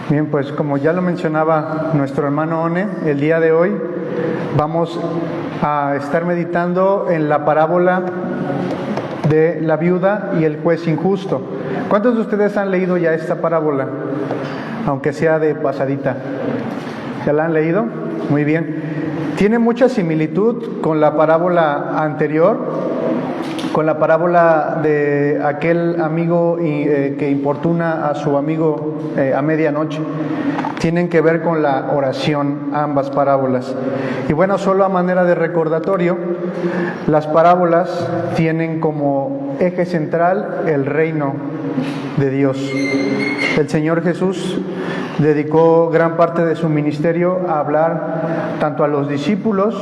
Bien, pues como ya lo mencionaba nuestro hermano One, el día de hoy vamos a estar meditando en la parábola de la viuda y el juez injusto. ¿Cuántos de ustedes han leído ya esta parábola? Aunque sea de pasadita. ¿Ya la han leído? Muy bien. Tiene mucha similitud con la parábola anterior, con la parábola de aquel amigo que importuna a su amigo a medianoche. Tienen que ver con la oración, ambas parábolas. Y bueno, solo a manera de recordatorio, las parábolas tienen como eje central el reino de Dios. El Señor Jesús dedicó gran parte de su ministerio a hablar tanto a los discípulos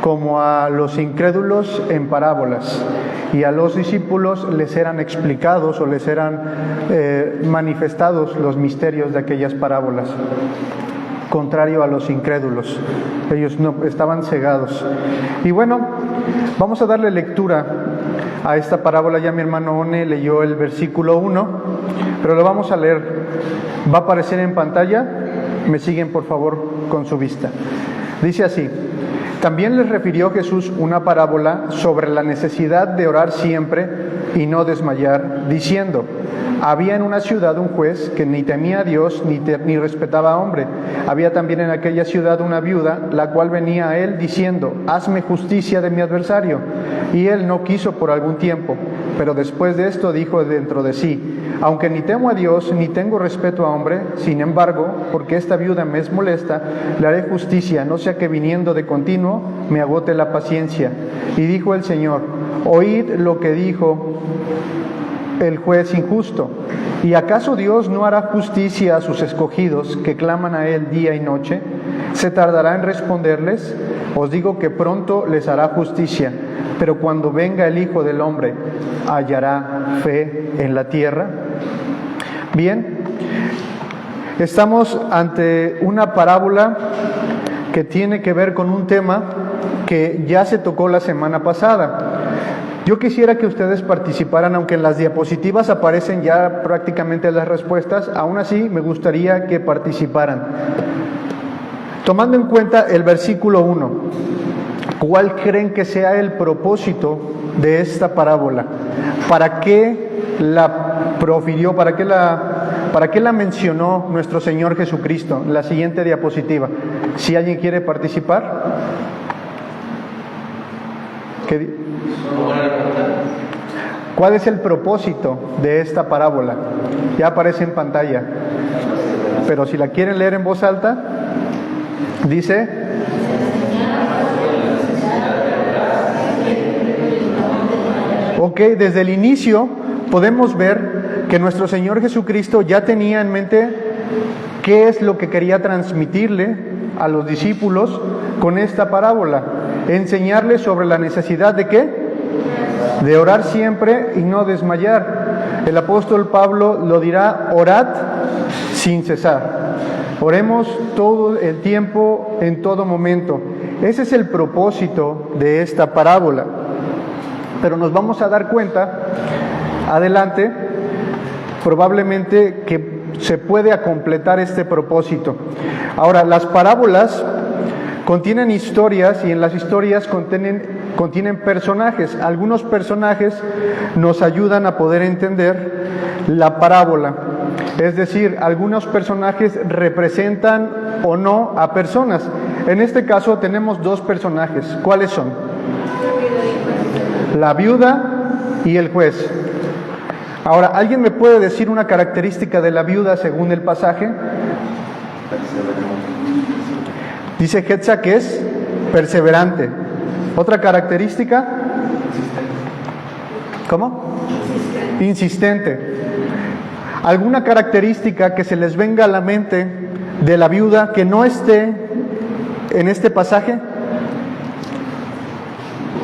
como a los incrédulos en parábolas. Y a los discípulos les eran explicados o les eran manifestados los misterios de aquellas parábolas, contrario a los incrédulos. Ellos no estaban cegados. Y bueno, vamos a darle lectura a esta parábola. Ya mi hermano One leyó el versículo 1, pero lo vamos a leer. Va a aparecer en pantalla. Me siguen por favor con su vista. Dice así: también les refirió Jesús una parábola sobre la necesidad de orar siempre y no desmayar, diciendo: había en una ciudad un juez que ni temía a Dios ni respetaba a hombre. Había también en aquella ciudad una viuda, la cual venía a él diciendo: hazme justicia de mi adversario. Y él no quiso por algún tiempo, pero después de esto dijo dentro de sí: aunque ni temo a Dios ni tengo respeto a hombre, sin embargo, porque esta viuda me es molesta, le haré justicia, no sea que viniendo de continuo me agote la paciencia. Y dijo el Señor: oíd lo que dijo el juez injusto. ¿Y acaso Dios no hará justicia a sus escogidos que claman a Él día y noche? ¿Se tardará en responderles? Os digo que pronto les hará justicia. Pero cuando venga el Hijo del Hombre, ¿hallará fe en la tierra? Bien, estamos ante una parábola que tiene que ver con un tema que ya se tocó la semana pasada. Yo quisiera que ustedes participaran, aunque en las diapositivas aparecen ya prácticamente las respuestas, aún así me gustaría que participaran. Tomando en cuenta el versículo 1, ¿cuál creen que sea el propósito de esta parábola? ¿Para qué la profirió? ¿Para qué la mencionó nuestro Señor Jesucristo? La siguiente diapositiva. Si alguien quiere participar. ¿Cuál es el propósito de esta parábola? Ya aparece en pantalla. Pero si la quieren leer en voz alta, dice: ok, desde el inicio podemos ver que nuestro Señor Jesucristo ya tenía en mente qué es lo que quería transmitirle a los discípulos con esta parábola. Enseñarles sobre la necesidad de ¿qué? De orar siempre y no desmayar. El apóstol Pablo lo dirá: orad sin cesar. Oremos todo el tiempo, en todo momento. Ese es el propósito de esta parábola. Pero nos vamos a dar cuenta, adelante, probablemente que se puede completar este propósito. Ahora, las parábolas contienen historias y en las historias contienen personajes. Algunos personajes nos ayudan a poder entender la parábola. Es decir, algunos personajes representan o no a personas. En este caso tenemos dos personajes. ¿Cuáles son? La viuda y el juez. Ahora, ¿alguien me puede decir una característica de la viuda según el pasaje? Dice Hetza que es perseverante. ¿Otra característica? ¿Cómo? Insistente. ¿Alguna característica que se les venga a la mente de la viuda que no esté en este pasaje?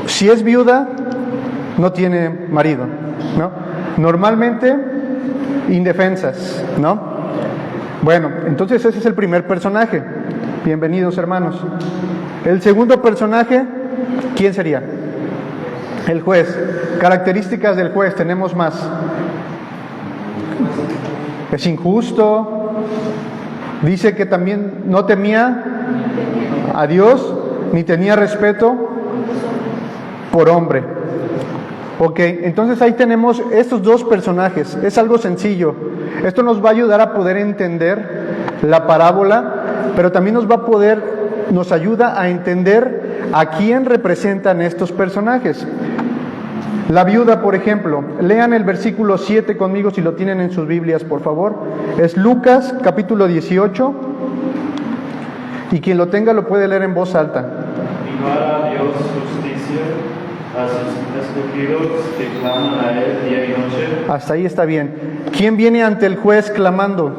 Si es viuda, no tiene marido, ¿no? Normalmente, indefensas, ¿no? Bueno, entonces ese es el primer personaje. Bienvenidos, hermanos. El segundo personaje, ¿quién sería? El juez. Características del juez, tenemos más. Es injusto, Dice que también no temía a Dios ni tenía respeto por hombre. Ok, entonces ahí tenemos estos dos personajes. Es algo sencillo. Esto nos va a ayudar a poder entender la parábola, pero también nos ayuda a entender a quién representan estos personajes. La viuda, por ejemplo, lean el versículo 7 conmigo si lo tienen en sus Biblias, por favor. Es Lucas capítulo 18, y quien lo tenga lo puede leer en voz alta. Y no hará Dios justicia a sus escogidos que claman a Él día y noche. Hasta ahí está bien. ¿Quién viene ante el juez clamando?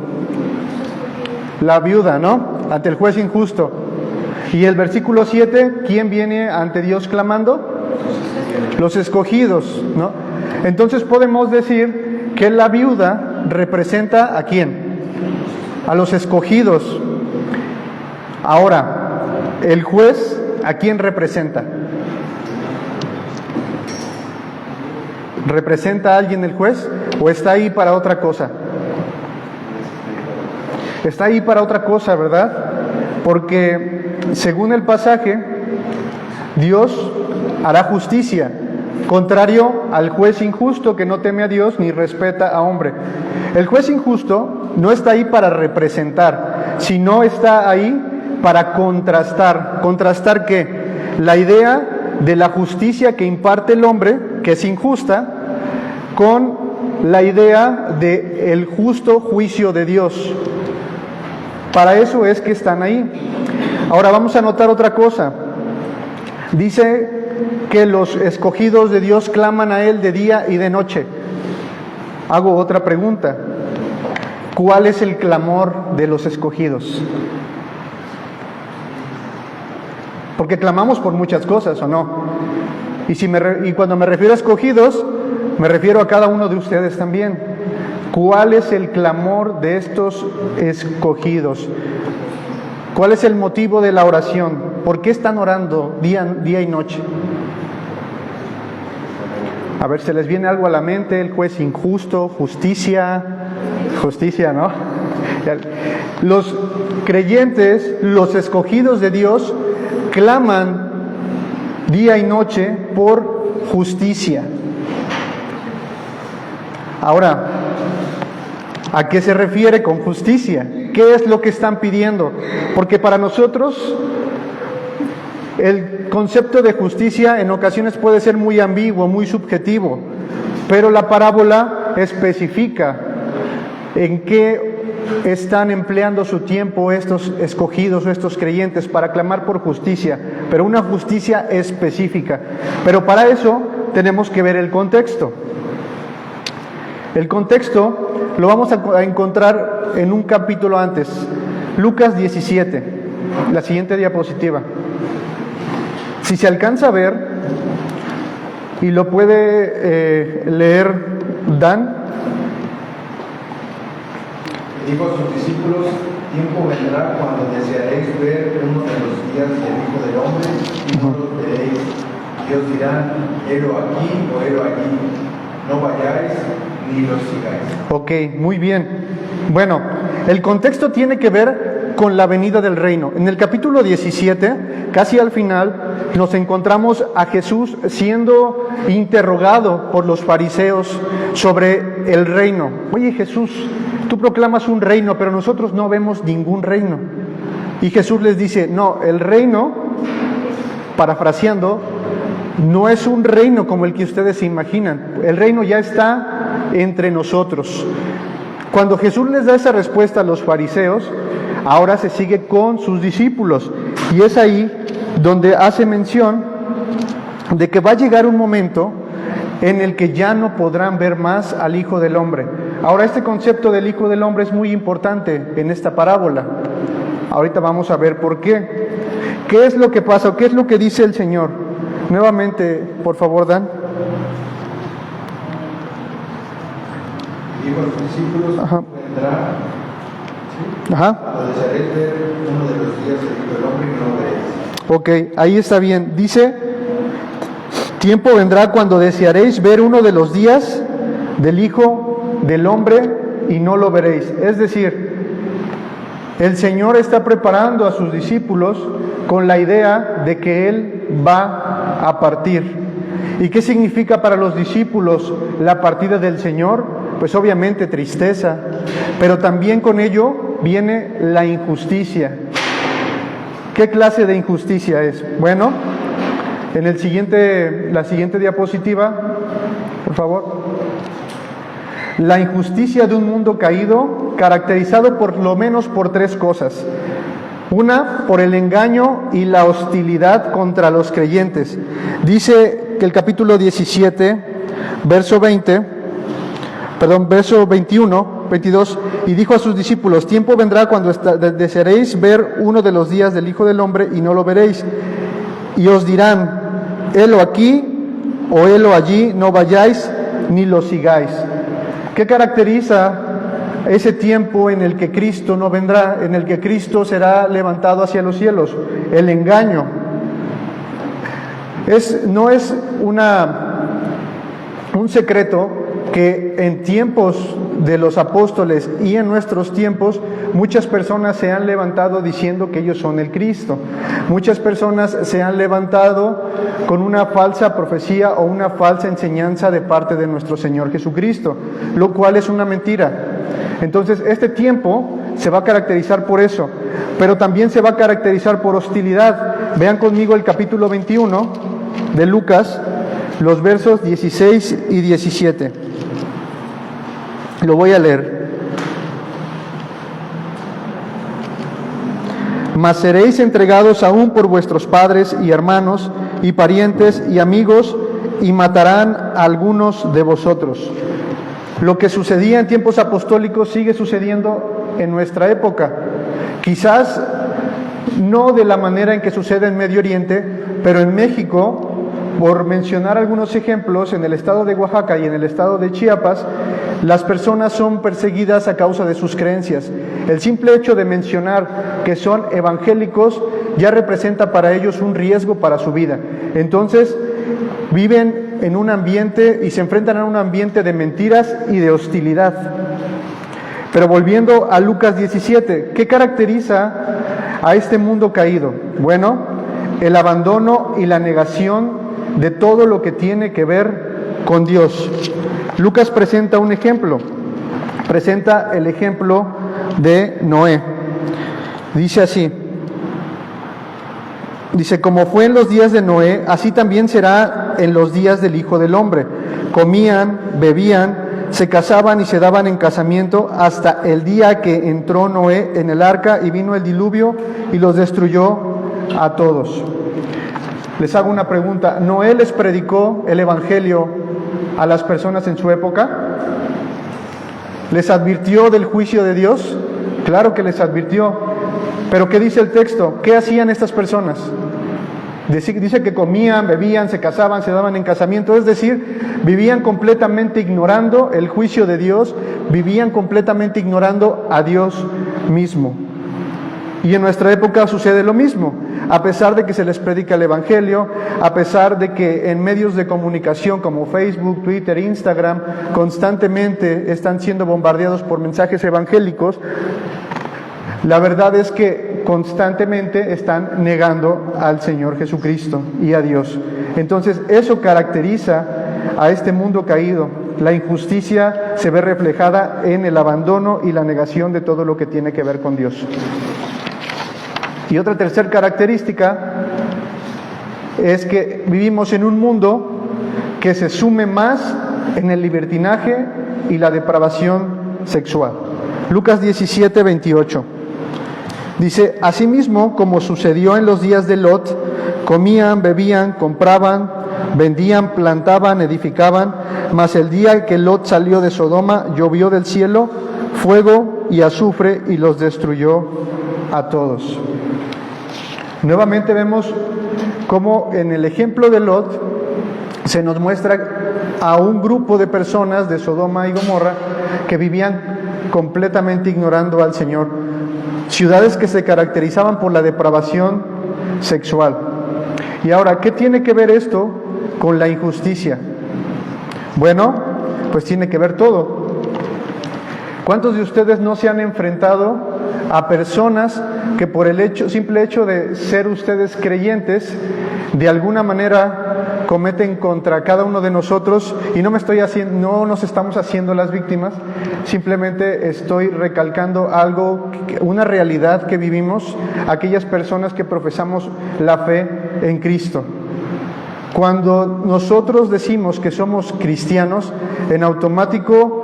La viuda, ¿no? Ante el juez injusto. Y el versículo 7, ¿quién viene ante Dios clamando? Los escogidos, ¿no? Entonces podemos decir que la viuda representa ¿a quién? A los escogidos. Ahora, el juez, ¿a quién representa? ¿Representa a alguien el juez o está ahí para otra cosa? Está ahí para otra cosa, ¿verdad? Porque según el pasaje, Dios hará justicia, contrario al juez injusto que no teme a Dios ni respeta a hombre. El juez injusto no está ahí para representar, sino está ahí para contrastar. ¿Contrastar qué? La idea de la justicia que imparte el hombre, que es injusta, con la idea del justo juicio de Dios. Para eso es que están ahí. Ahora vamos a notar otra cosa. Dice que los escogidos de Dios claman a Él de día y de noche. Hago otra pregunta. ¿Cuál es el clamor de los escogidos? Porque clamamos por muchas cosas, ¿o no? Y cuando me refiero a escogidos, me refiero a cada uno de ustedes también. ¿Cuál es el clamor de estos escogidos? ¿Cuál es el motivo de la oración? ¿Por qué están orando día y noche? A ver, ¿se les viene algo a la mente? El juez injusto, justicia, ¿no? Los creyentes, los escogidos de Dios, claman día y noche por justicia. Ahora, ¿a qué se refiere con justicia? ¿Qué es lo que están pidiendo? Porque para nosotros el concepto de justicia en ocasiones puede ser muy ambiguo, muy subjetivo, pero la parábola especifica en qué están empleando su tiempo estos escogidos o estos creyentes para clamar por justicia, pero una justicia específica. Pero para eso tenemos que ver el contexto. El contexto lo vamos a encontrar en un capítulo antes, Lucas 17, la siguiente diapositiva. Si se alcanza a ver, y lo puede leer Dan. Dijo a sus discípulos: tiempo vendrá cuando desearéis ver uno de los días del Hijo del Hombre y no los veréis. Y os dirán: helo aquí o helo allí. No vayáis ni los sigáis. Ok, muy bien. Bueno, el contexto tiene que ver con la venida del reino. En el capítulo 17, casi al final, nos encontramos a Jesús siendo interrogado por los fariseos sobre el reino. Oye, Jesús, tú proclamas un reino, pero nosotros no vemos ningún reino. Y Jesús les dice: no, el reino, parafraseando, no es un reino como el que ustedes se imaginan. El reino ya está entre nosotros. Cuando Jesús les da esa respuesta a los fariseos, ahora se sigue con sus discípulos. Y es ahí donde hace mención de que va a llegar un momento en el que ya no podrán ver más al Hijo del Hombre. Ahora, este concepto del Hijo del Hombre es muy importante en esta parábola. Ahorita vamos a ver por qué. ¿Qué es lo que pasa? ¿Qué es lo que dice el Señor? Nuevamente, por favor, Dan. Dijo a los discípulos: Ajá. vendrá, ¿sí? Ajá. Cuando desearéis ver uno de los días del Hijo del Hombre y no lo veréis. Ok, ahí está bien. Dice: tiempo vendrá cuando desearéis ver uno de los días del Hijo del Hombre y no lo veréis. Es decir, El Señor está preparando a sus discípulos con la idea de que Él va a partir. ¿Y qué significa para los discípulos la partida del Señor? Pues obviamente tristeza, pero también con ello viene la injusticia. ¿Qué clase de injusticia es? Bueno, en la siguiente diapositiva, por favor. La injusticia de un mundo caído, caracterizado por lo menos por tres cosas. Una, por el engaño y la hostilidad contra los creyentes. Dice que el capítulo 17, verso 21, 22, y dijo a sus discípulos: tiempo vendrá cuando desearéis ver uno de los días del Hijo del Hombre y no lo veréis. Y os dirán: helo aquí o helo allí, no vayáis ni lo sigáis. ¿Qué caracteriza ese tiempo en el que Cristo no vendrá, en el que Cristo será levantado hacia los cielos? El engaño. No es un secreto que en tiempos de los apóstoles y en nuestros tiempos muchas personas se han levantado diciendo que ellos son el Cristo. Muchas personas se han levantado con una falsa profecía o una falsa enseñanza de parte de nuestro Señor Jesucristo, lo cual es una mentira. Entonces, este tiempo se va a caracterizar por eso, pero también se va a caracterizar por hostilidad. Vean conmigo el capítulo 21 de Lucas, los versos 16 y 17. Lo voy a leer. Mas seréis entregados aún por vuestros padres y hermanos y parientes y amigos, y matarán a algunos de vosotros. Lo que sucedía en tiempos apostólicos sigue sucediendo en nuestra época. Quizás no de la manera en que sucede en Medio Oriente, pero en México, por mencionar algunos ejemplos, en el estado de Oaxaca y en el estado de Chiapas, las personas son perseguidas a causa de sus creencias. El simple hecho de mencionar que son evangélicos ya representa para ellos un riesgo para su vida. Entonces, viven en un ambiente y se enfrentan a un ambiente de mentiras y de hostilidad. Pero volviendo a Lucas 17, ¿qué caracteriza a este mundo caído? Bueno, el abandono y la negación de todo lo que tiene que ver con Dios. Lucas presenta un ejemplo, presenta el ejemplo de Noé. Dice así, como fue en los días de Noé, así también será en los días del Hijo del Hombre. Comían, bebían, se casaban y se daban en casamiento hasta el día que entró Noé en el arca y vino el diluvio y los destruyó a todos. Les hago una pregunta. ¿Noé les predicó el evangelio a las personas en su época? ¿Les advirtió del juicio de Dios? Claro que les advirtió. Pero ¿qué dice el texto? ¿Qué hacían estas personas? Dice que comían, bebían, se casaban, se daban en casamiento. Es decir, vivían completamente ignorando el juicio de Dios, vivían completamente ignorando a Dios mismo. Y en nuestra época sucede lo mismo. A pesar de que se les predica el evangelio, a pesar de que en medios de comunicación como Facebook, Twitter, Instagram, constantemente están siendo bombardeados por mensajes evangélicos, la verdad es que constantemente están negando al Señor Jesucristo y a Dios. Entonces, eso caracteriza a este mundo caído. La injusticia se ve reflejada en el abandono y la negación de todo lo que tiene que ver con Dios. Y otra tercera característica es que vivimos en un mundo que se sume más en el libertinaje y la depravación sexual. Lucas 17, 28. Dice: asimismo, como sucedió en los días de Lot, comían, bebían, compraban, vendían, plantaban, edificaban, mas el día que Lot salió de Sodoma, llovió del cielo fuego y azufre y los destruyó a todos. Nuevamente vemos cómo en el ejemplo de Lot se nos muestra a un grupo de personas de Sodoma y Gomorra que vivían completamente ignorando al Señor. Ciudades que se caracterizaban por la depravación sexual. Y ahora, ¿qué tiene que ver esto con la injusticia? Bueno, pues tiene que ver todo. ¿Cuántos de ustedes no se han enfrentado a personas que por el simple hecho de ser ustedes creyentes, de alguna manera cometen contra cada uno de nosotros? Y no nos estamos haciendo las víctimas, simplemente estoy recalcando algo, una realidad que vivimos aquellas personas que profesamos la fe en Cristo. Cuando nosotros decimos que somos cristianos, en automático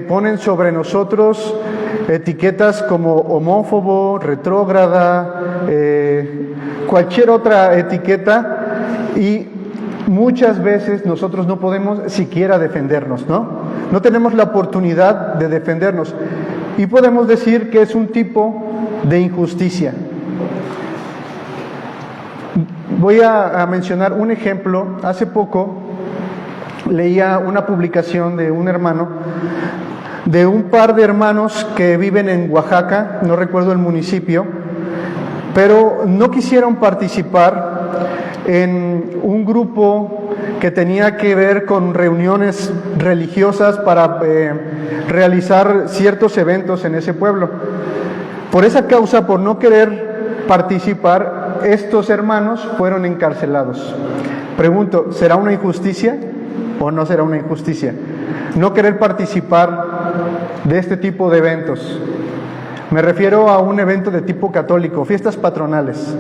ponen sobre nosotros etiquetas como homófobo, retrógrada, cualquier otra etiqueta, y muchas veces nosotros no podemos siquiera defendernos, ¿no? No tenemos la oportunidad de defendernos y podemos decir que es un tipo de injusticia. Voy a mencionar un ejemplo. Hace poco leía una publicación de un hermano, de un par de hermanos que viven en Oaxaca, no recuerdo el municipio, pero no quisieron participar en un grupo que tenía que ver con reuniones religiosas para realizar ciertos eventos en ese pueblo. Por esa causa, por no querer participar, estos hermanos fueron encarcelados. Pregunto, ¿será una injusticia o no será una injusticia no querer participar de este tipo de eventos? Me refiero a un evento de tipo católico, fiestas patronales.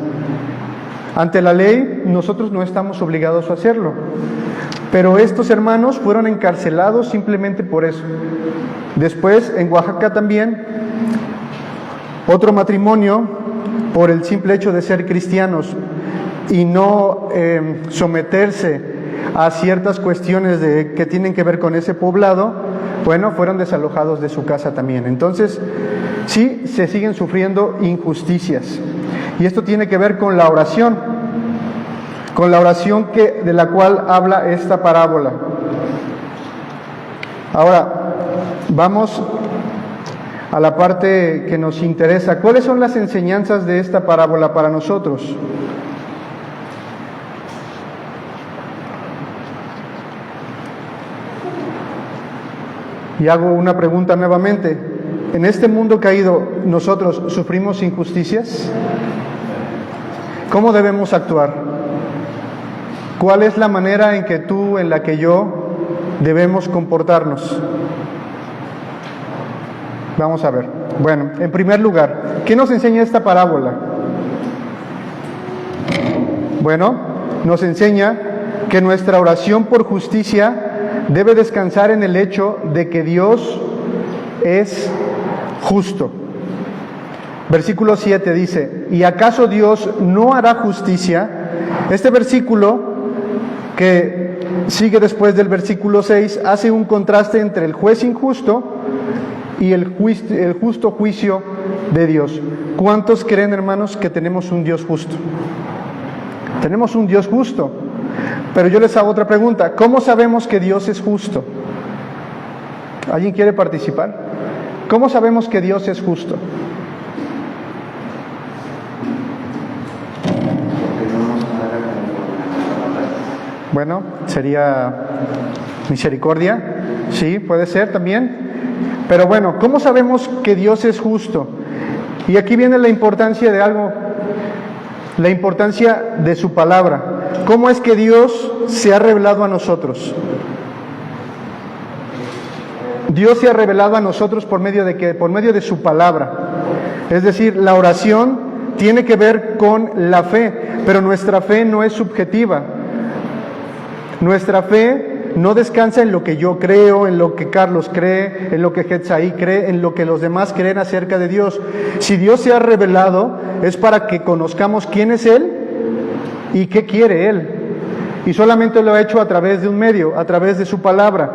Ante la ley, nosotros no estamos obligados a hacerlo, pero estos hermanos fueron encarcelados simplemente por eso. Después, en Oaxaca también, otro matrimonio, por el simple hecho de ser cristianos y no someterse a ciertas cuestiones que tienen que ver con ese poblado, bueno, fueron desalojados de su casa también. Entonces, sí, se siguen sufriendo injusticias. Y esto tiene que ver con la oración de la cual habla esta parábola. Ahora, vamos a la parte que nos interesa. ¿Cuáles son las enseñanzas de esta parábola para nosotros? Y hago una pregunta nuevamente. ¿En este mundo caído nosotros sufrimos injusticias? ¿Cómo debemos actuar? ¿Cuál es la manera en que tú, en la que yo, debemos comportarnos? Vamos a ver. Bueno, en primer lugar, ¿qué nos enseña esta parábola? Bueno, nos enseña que nuestra oración por justicia debe descansar en el hecho de que Dios es justo. Versículo 7 dice, ¿y acaso Dios no hará justicia? Este versículo, que sigue después del versículo 6, hace un contraste entre el juez injusto y el justo juicio de Dios. ¿Cuántos creen, hermanos, que tenemos un Dios justo? Tenemos un Dios justo. Pero yo les hago otra pregunta. ¿Cómo sabemos que Dios es justo? ¿Alguien quiere participar? ¿Cómo sabemos que Dios es justo? Bueno, sería misericordia. Sí, puede ser también. Pero bueno, ¿cómo sabemos que Dios es justo? Y aquí viene la importancia de algo, la importancia de su palabra. ¿Cómo es que Dios se ha revelado a nosotros? Dios se ha revelado a nosotros por medio de ¿qué? Por medio de su palabra. Es decir, la oración tiene que ver con la fe, pero nuestra fe no es subjetiva. Nuestra fe no descansa en lo que yo creo, en lo que Carlos cree, en lo que Hetzaí cree, en lo que los demás creen acerca de Dios. Si Dios se ha revelado, es para que conozcamos quién es Él y qué quiere Él. Y solamente lo ha hecho a través de un medio, a través de su palabra.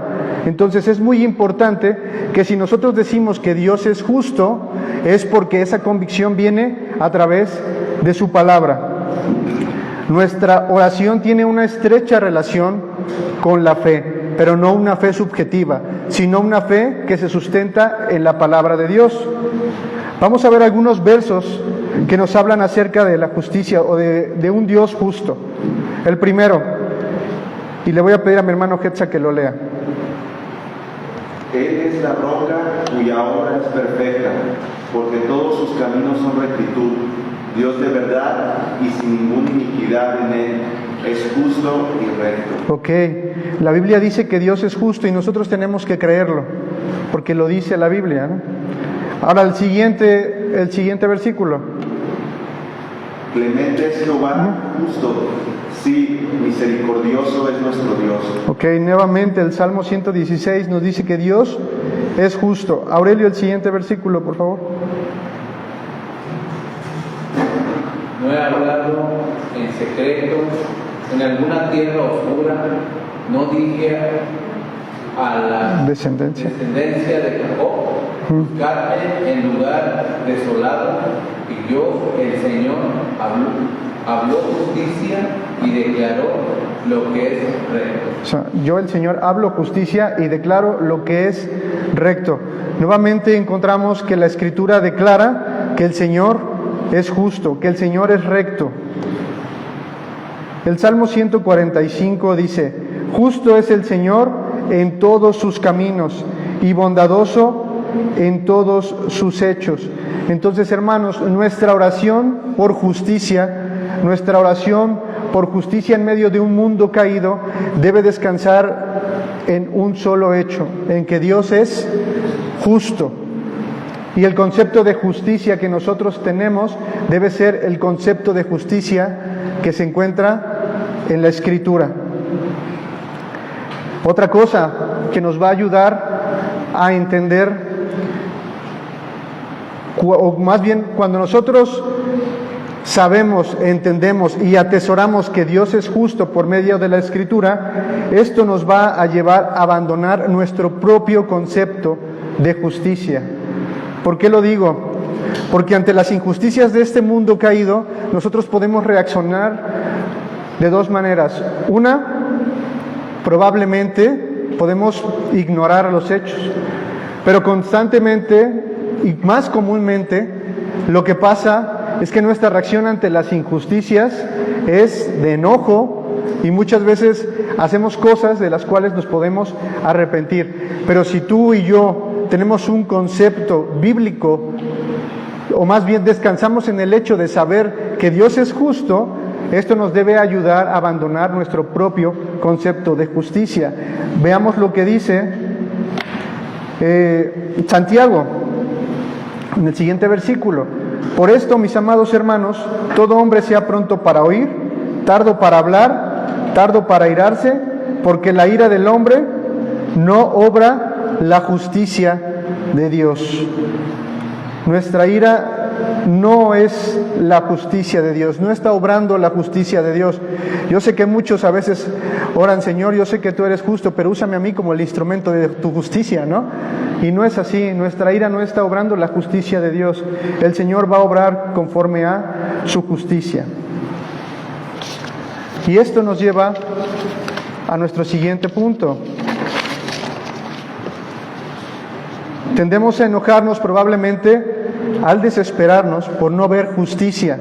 Entonces es muy importante que si nosotros decimos que Dios es justo, es porque esa convicción viene a través de su palabra. Nuestra oración tiene una estrecha relación con la fe, pero no una fe subjetiva, sino una fe que se sustenta en la palabra de Dios. Vamos a ver algunos versos que nos hablan acerca de la justicia o de un Dios justo. El primero, y le voy a pedir a mi hermano Hetza que lo lea. Él es la roca cuya obra es perfecta, porque todos sus caminos son rectitud. Dios de verdad y sin ninguna iniquidad en él, es justo y recto. Ok, la Biblia dice que Dios es justo y nosotros tenemos que creerlo, porque lo dice la Biblia, ¿no? Ahora el siguiente versículo. Clemente es Jehová, justo, sí, misericordioso es nuestro Dios. Ok, nuevamente el Salmo 116 nos dice que Dios es justo. Aurelio, el siguiente versículo, por favor. No he hablado en secreto, en alguna tierra oscura, no dije a la Descendencia. de Jacob, buscarme en lugar desolado, y yo, el Señor, habló justicia y declaró lo que es recto. O sea, yo, el Señor, hablo justicia y declaro lo que es recto. Nuevamente encontramos que la Escritura declara que el Señor es justo, que el Señor es recto. El Salmo 145 dice: justo es el Señor en todos sus caminos y bondadoso en todos sus hechos. Entonces, hermanos, nuestra oración por justicia en medio de un mundo caído debe descansar en un solo hecho, en que Dios es justo. Y el concepto de justicia que nosotros tenemos debe ser el concepto de justicia que se encuentra en la Escritura. Otra cosa que nos va a ayudar a entender, o más bien cuando nosotros sabemos, entendemos y atesoramos que Dios es justo por medio de la Escritura, esto nos va a llevar a abandonar nuestro propio concepto de justicia. ¿Por qué lo digo? Porque ante las injusticias de este mundo caído, nosotros podemos reaccionar de dos maneras. Una, probablemente podemos ignorar los hechos, pero constantemente y más comúnmente lo que pasa es que nuestra reacción ante las injusticias es de enojo y muchas veces hacemos cosas de las cuales nos podemos arrepentir. Pero si tú y yo tenemos un concepto bíblico, o más bien descansamos en el hecho de saber que Dios es justo, esto nos debe ayudar a abandonar nuestro propio concepto de justicia. Veamos lo que dice Santiago en el siguiente versículo: por esto, mis amados hermanos, todo hombre sea pronto para oír, tardo para hablar, tardo para airarse, porque la ira del hombre no obra la justicia de Dios. Nuestra ira no es la justicia de Dios, no está obrando la justicia de Dios. Yo sé que muchos a veces oran: Señor, yo sé que tú eres justo, pero úsame a mí como el instrumento de tu justicia, ¿no? Y no es así. Nuestra ira no está obrando la justicia de Dios. El Señor va a obrar conforme a su justicia. Y esto nos lleva a nuestro siguiente punto. Tendemos a enojarnos probablemente al desesperarnos por no ver justicia.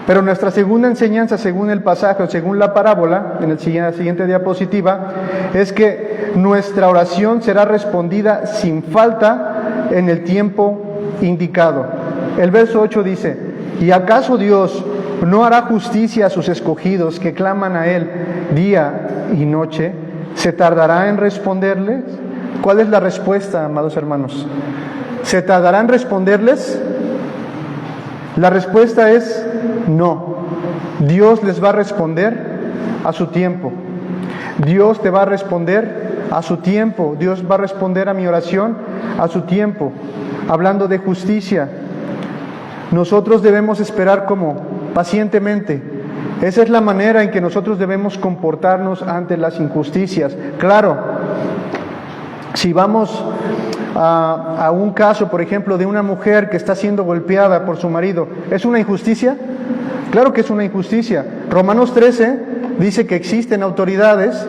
Pero nuestra segunda enseñanza, según el pasaje, según la parábola, en la siguiente diapositiva, es que nuestra oración será respondida sin falta en el tiempo indicado. El verso 8 dice: ¿y acaso Dios no hará justicia a sus escogidos que claman a Él día y noche? ¿Se tardará en responderles? ¿Cuál es la respuesta, amados hermanos? ¿Se tardará en responderles? La respuesta es no. Dios les va a responder a su tiempo. Dios te va a responder a su tiempo. Dios va a responder a mi oración a su tiempo. Hablando de justicia, nosotros debemos esperar como pacientemente. Esa es la manera en que nosotros debemos comportarnos ante las injusticias. Claro, si vamos a un caso, por ejemplo, de una mujer que está siendo golpeada por su marido, ¿es una injusticia? Claro que es una injusticia. Romanos 13 dice que existen autoridades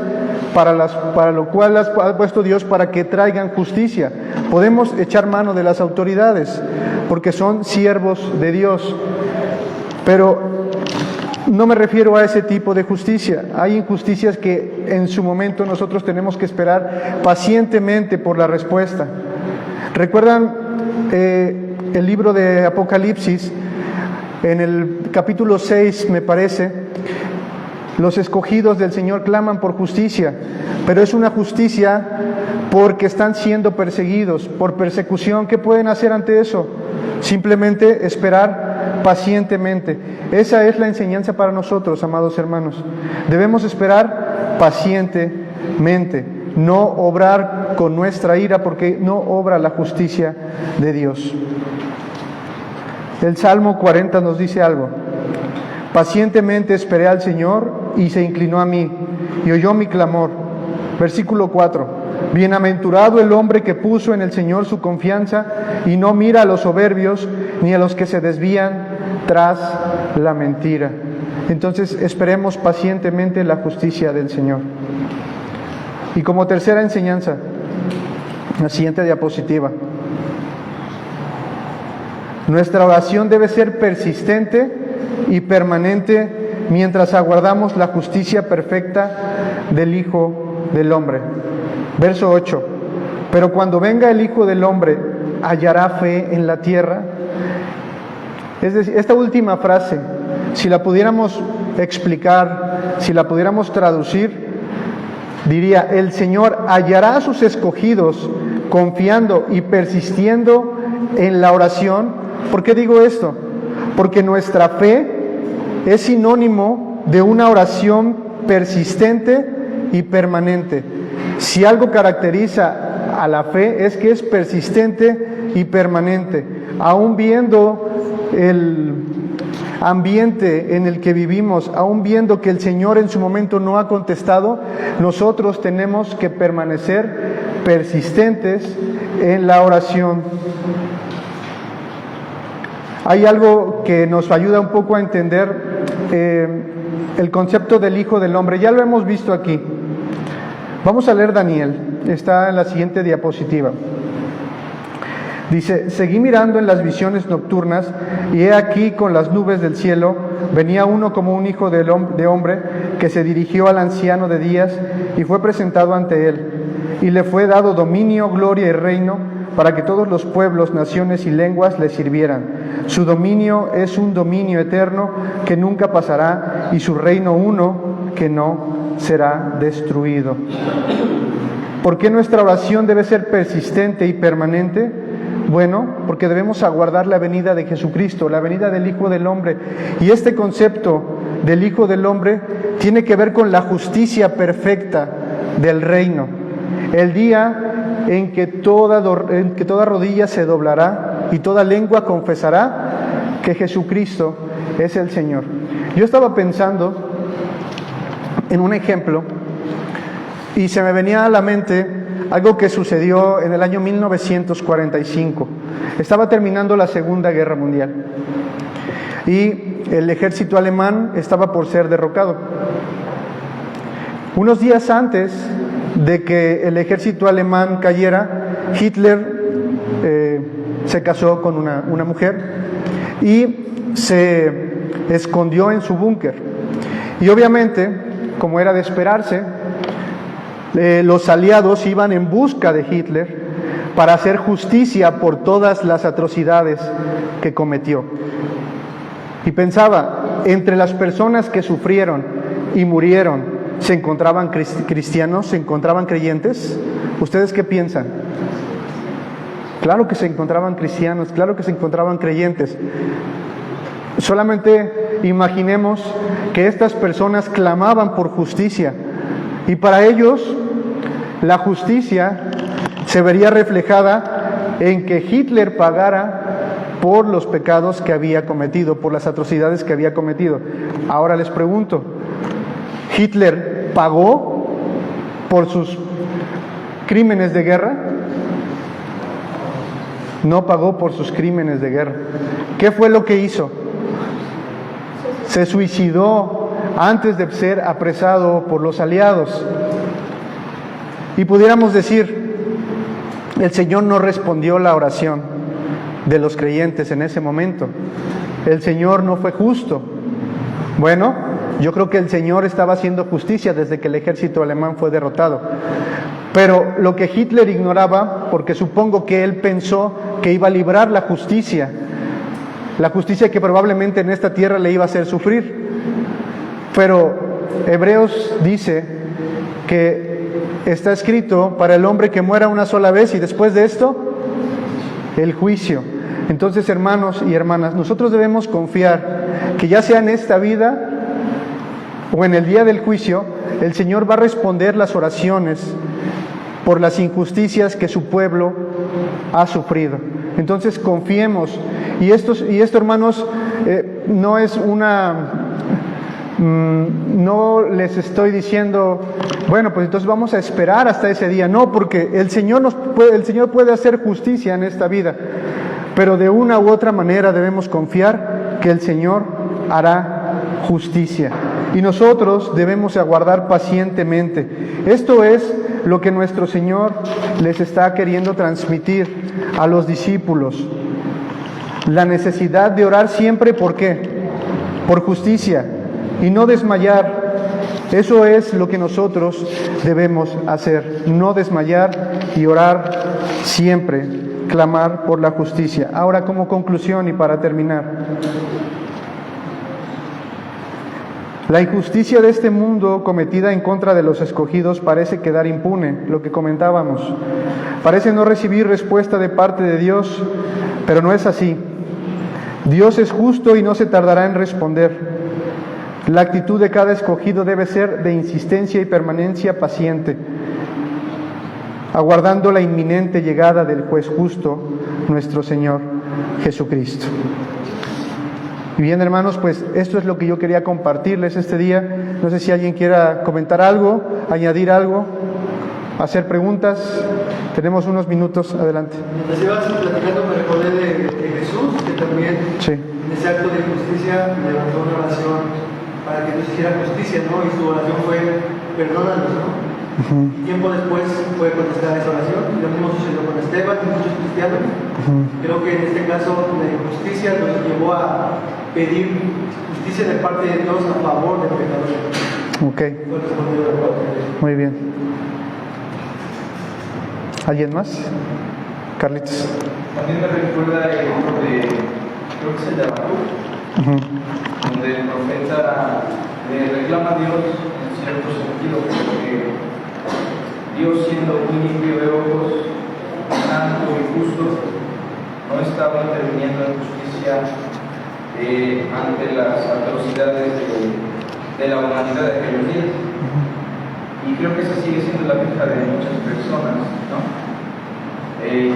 para lo cual las ha puesto Dios para que traigan justicia. Podemos echar mano de las autoridades porque son siervos de Dios. Pero no me refiero a ese tipo de justicia. Hay injusticias que en su momento nosotros tenemos que esperar pacientemente por la respuesta. ¿Recuerdan el libro de Apocalipsis? En el capítulo 6, me parece, los escogidos del Señor claman por justicia, pero es una justicia porque están siendo perseguidos, por persecución. ¿Qué pueden hacer ante eso? Simplemente esperar pacientemente. Esa es la enseñanza para nosotros, amados hermanos. Debemos esperar pacientemente, no obrar con nuestra ira, porque no obra la justicia de Dios. El Salmo 40 nos dice algo. Pacientemente esperé al Señor y se inclinó a mí y oyó mi clamor. Versículo 4. Bienaventurado el hombre que puso en el Señor su confianza y no mira a los soberbios ni a los que se desvían tras la mentira. Entonces esperemos pacientemente la justicia del Señor. Y como tercera enseñanza, la siguiente diapositiva. Nuestra oración debe ser persistente y permanente mientras aguardamos la justicia perfecta del Hijo del Hombre. Verso 8. Pero cuando venga el Hijo del Hombre, ¿hallará fe en la tierra? Es decir, esta última frase, si la pudiéramos explicar, si la pudiéramos traducir, diría: el Señor hallará a sus escogidos confiando y persistiendo en la oración. ¿Por qué digo esto? Porque nuestra fe es sinónimo de una oración persistente y permanente. Si algo caracteriza a la fe es que es persistente y permanente. Aún viendo el ambiente en el que vivimos, aún viendo que el Señor en su momento no ha contestado, nosotros tenemos que permanecer persistentes en la oración. Hay algo que nos ayuda un poco a entender el concepto del Hijo del Hombre. Ya lo hemos visto aquí. Vamos a leer Daniel. Está en la siguiente diapositiva. Dice: seguí mirando en las visiones nocturnas, y he aquí con las nubes del cielo venía uno como un hijo de hombre, que se dirigió al anciano de días y fue presentado ante él. Y le fue dado dominio, gloria y reino, para que todos los pueblos, naciones y lenguas le sirvieran. Su dominio es un dominio eterno que nunca pasará, y su reino uno que no será destruido. ¿Por qué nuestra oración debe ser persistente y permanente? Bueno, porque debemos aguardar la venida de Jesucristo, la venida del Hijo del Hombre. Y este concepto del Hijo del Hombre tiene que ver con la justicia perfecta del reino. El día en que toda rodilla se doblará y toda lengua confesará que Jesucristo es el Señor. Yo estaba pensando en un ejemplo y se me venía a la mente algo que sucedió en el año 1945. Estaba terminando la Segunda Guerra Mundial y el ejército alemán estaba por ser derrocado. Unos días antes de que el ejército alemán cayera, Hitler se casó con una mujer y se escondió en su búnker. Y obviamente, como era de esperarse, los aliados iban en busca de Hitler para hacer justicia por todas las atrocidades que cometió. Y pensaba, entre las personas que sufrieron y murieron, ¿se encontraban cristianos? ¿Se encontraban creyentes? ¿Ustedes qué piensan? Claro que se encontraban cristianos, claro que se encontraban creyentes. Solamente imaginemos que estas personas clamaban por justicia, y para ellos la justicia se vería reflejada en que Hitler pagara por los pecados que había cometido, por las atrocidades que había cometido. Ahora les pregunto, ¿Hitler pagó por sus crímenes de guerra? No pagó por sus crímenes de guerra. ¿Qué fue lo que hizo? Se suicidó antes de ser apresado por los aliados. Y pudiéramos decir, el Señor no respondió la oración de los creyentes en ese momento. El Señor no fue justo. Bueno, yo creo que el Señor estaba haciendo justicia desde que el ejército alemán fue derrotado. Pero lo que Hitler ignoraba, porque supongo que él pensó que iba a librar la justicia que probablemente en esta tierra le iba a hacer sufrir. Pero Hebreos dice que está escrito para el hombre que muera una sola vez y después de esto, el juicio. Entonces, hermanos y hermanas, nosotros debemos confiar que ya sea en esta vida o en el día del juicio, el Señor va a responder las oraciones por las injusticias que su pueblo ha sufrido. Entonces confiemos. Y esto, hermanos, no es no les estoy diciendo, bueno, pues entonces vamos a esperar hasta ese día. No, porque el Señor puede hacer justicia en esta vida. Pero de una u otra manera debemos confiar que el Señor hará justicia. Y nosotros debemos aguardar pacientemente. Esto es lo que nuestro Señor les está queriendo transmitir a los discípulos. La necesidad de orar siempre, ¿por qué? Por justicia y no desmayar. Eso es lo que nosotros debemos hacer, no desmayar y orar siempre, clamar por la justicia. Ahora, como conclusión y para terminar, la injusticia de este mundo cometida en contra de los escogidos parece quedar impune, lo que comentábamos. Parece no recibir respuesta de parte de Dios, pero no es así. Dios es justo y no se tardará en responder. La actitud de cada escogido debe ser de insistencia y permanencia paciente, aguardando la inminente llegada del juez justo, nuestro Señor Jesucristo. Y bien, hermanos, pues esto es lo que yo quería compartirles este día. No sé si alguien quiera comentar algo, añadir algo, hacer preguntas. Tenemos unos minutos, adelante. Mientras ibas platicando me recordé de Jesús, que también en ese acto de justicia levantó una oración para que Dios hiciera justicia, ¿no? Y su oración fue, perdónanos, ¿no? Y tiempo después fue contestar esa oración, y lo mismo sucedió con Esteban y muchos cristianos. Creo que en este caso la injusticia nos llevó a pedir justicia de parte de Dios a favor del pecador. Ok. Muy bien. ¿Alguien más? Carlitos. También me recuerda el libro de, creo que es el de Habacuc, donde el profeta le reclama a Dios en cierto sentido, porque Dios, siendo muy limpio de ojos, santo y justo, no estaba interviniendo en justicia ante las atrocidades de la humanidad de aquellos días. Y creo que esa sigue siendo la queja de muchas personas, ¿no?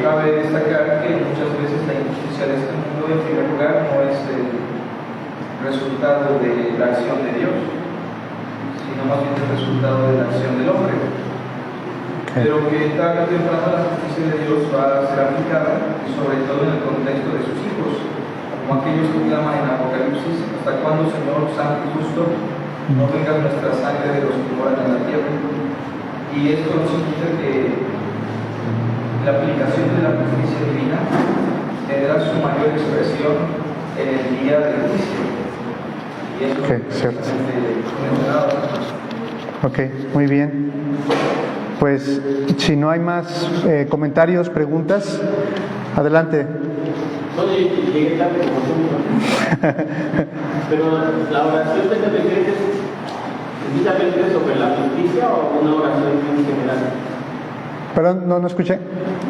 Cabe destacar que muchas veces la injusticia de este mundo, en primer lugar, no es el resultado de la acción de Dios, sino más bien el resultado de la acción del hombre. Pero que tarde o temprano la justicia de Dios va a ser aplicada, y sobre todo en el contexto de sus hijos, como aquellos que claman en Apocalipsis: ¿hasta cuándo, Señor santo y justo, no venga nuestra sangre de los que moran en la tierra? Y esto nos indica que la aplicación de la justicia divina tendrá su mayor expresión en el día del juicio. Y eso es mencionado. Ok, muy bien. Pues si no hay más comentarios, preguntas, adelante. Oye, llegué tarde como tú, pero la oración de repente precisamente sobre la justicia o una oración en general. Perdón, no escuché.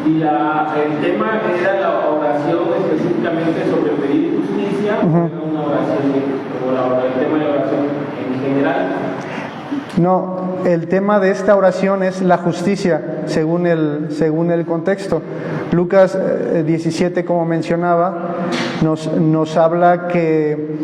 Y el tema era la oración específicamente sobre pedir justicia, o una oración, el tema de la oración en general. No, el tema de esta oración es la justicia, según el contexto. Lucas 17, como mencionaba, nos habla que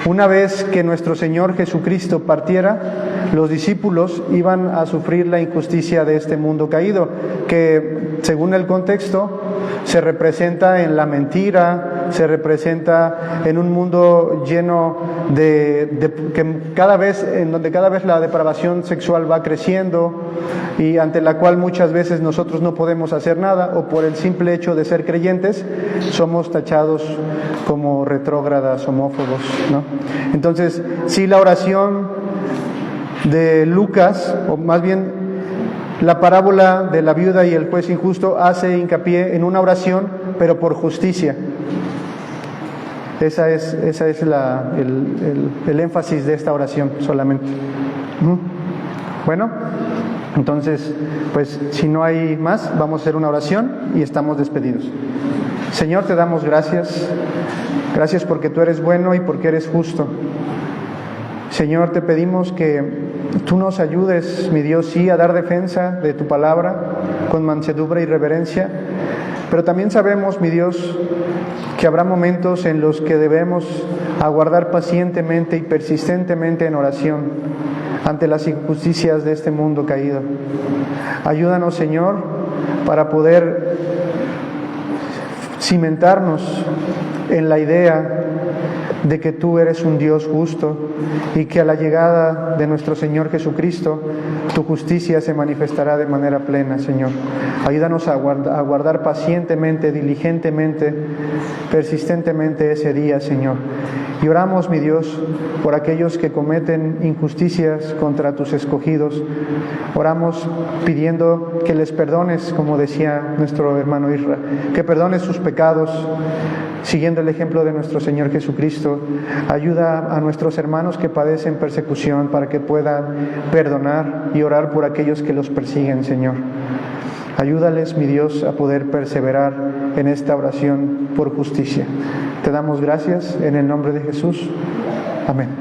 una vez que nuestro Señor Jesucristo partiera, los discípulos iban a sufrir la injusticia de este mundo caído, que según el contexto se representa en la mentira, se representa en un mundo lleno donde cada vez la depravación sexual va creciendo y ante la cual muchas veces nosotros no podemos hacer nada, o por el simple hecho de ser creyentes somos tachados como retrógradas, homófobos, ¿no? Entonces, sí, la oración de Lucas, o más bien la parábola de la viuda y el juez injusto, hace hincapié en una oración, pero por justicia. Esa es el énfasis de esta oración solamente. Bueno, entonces, pues si no hay más, vamos a hacer una oración y estamos despedidos. Señor, te damos gracias. Gracias porque tú eres bueno y porque eres justo. Señor, te pedimos que tú nos ayudes, mi Dios, sí, a dar defensa de tu palabra con mansedumbre y reverencia, pero también sabemos, mi Dios, que habrá momentos en los que debemos aguardar pacientemente y persistentemente en oración ante las injusticias de este mundo caído. Ayúdanos, Señor, para poder cimentarnos en la idea de que tú eres un Dios justo y que a la llegada de nuestro Señor Jesucristo tu justicia se manifestará de manera plena, Señor. Ayúdanos a guardar pacientemente, diligentemente, persistentemente ese día, Señor. Y oramos, mi Dios, por aquellos que cometen injusticias contra tus escogidos. Oramos pidiendo que les perdones, como decía nuestro hermano Isra, que perdones sus pecados, siguiendo el ejemplo de nuestro Señor Jesucristo. Ayuda a nuestros hermanos que padecen persecución para que puedan perdonar y orar por aquellos que los persiguen, Señor. Ayúdales, mi Dios, a poder perseverar en esta oración por justicia. Te damos gracias en el nombre de Jesús. Amén.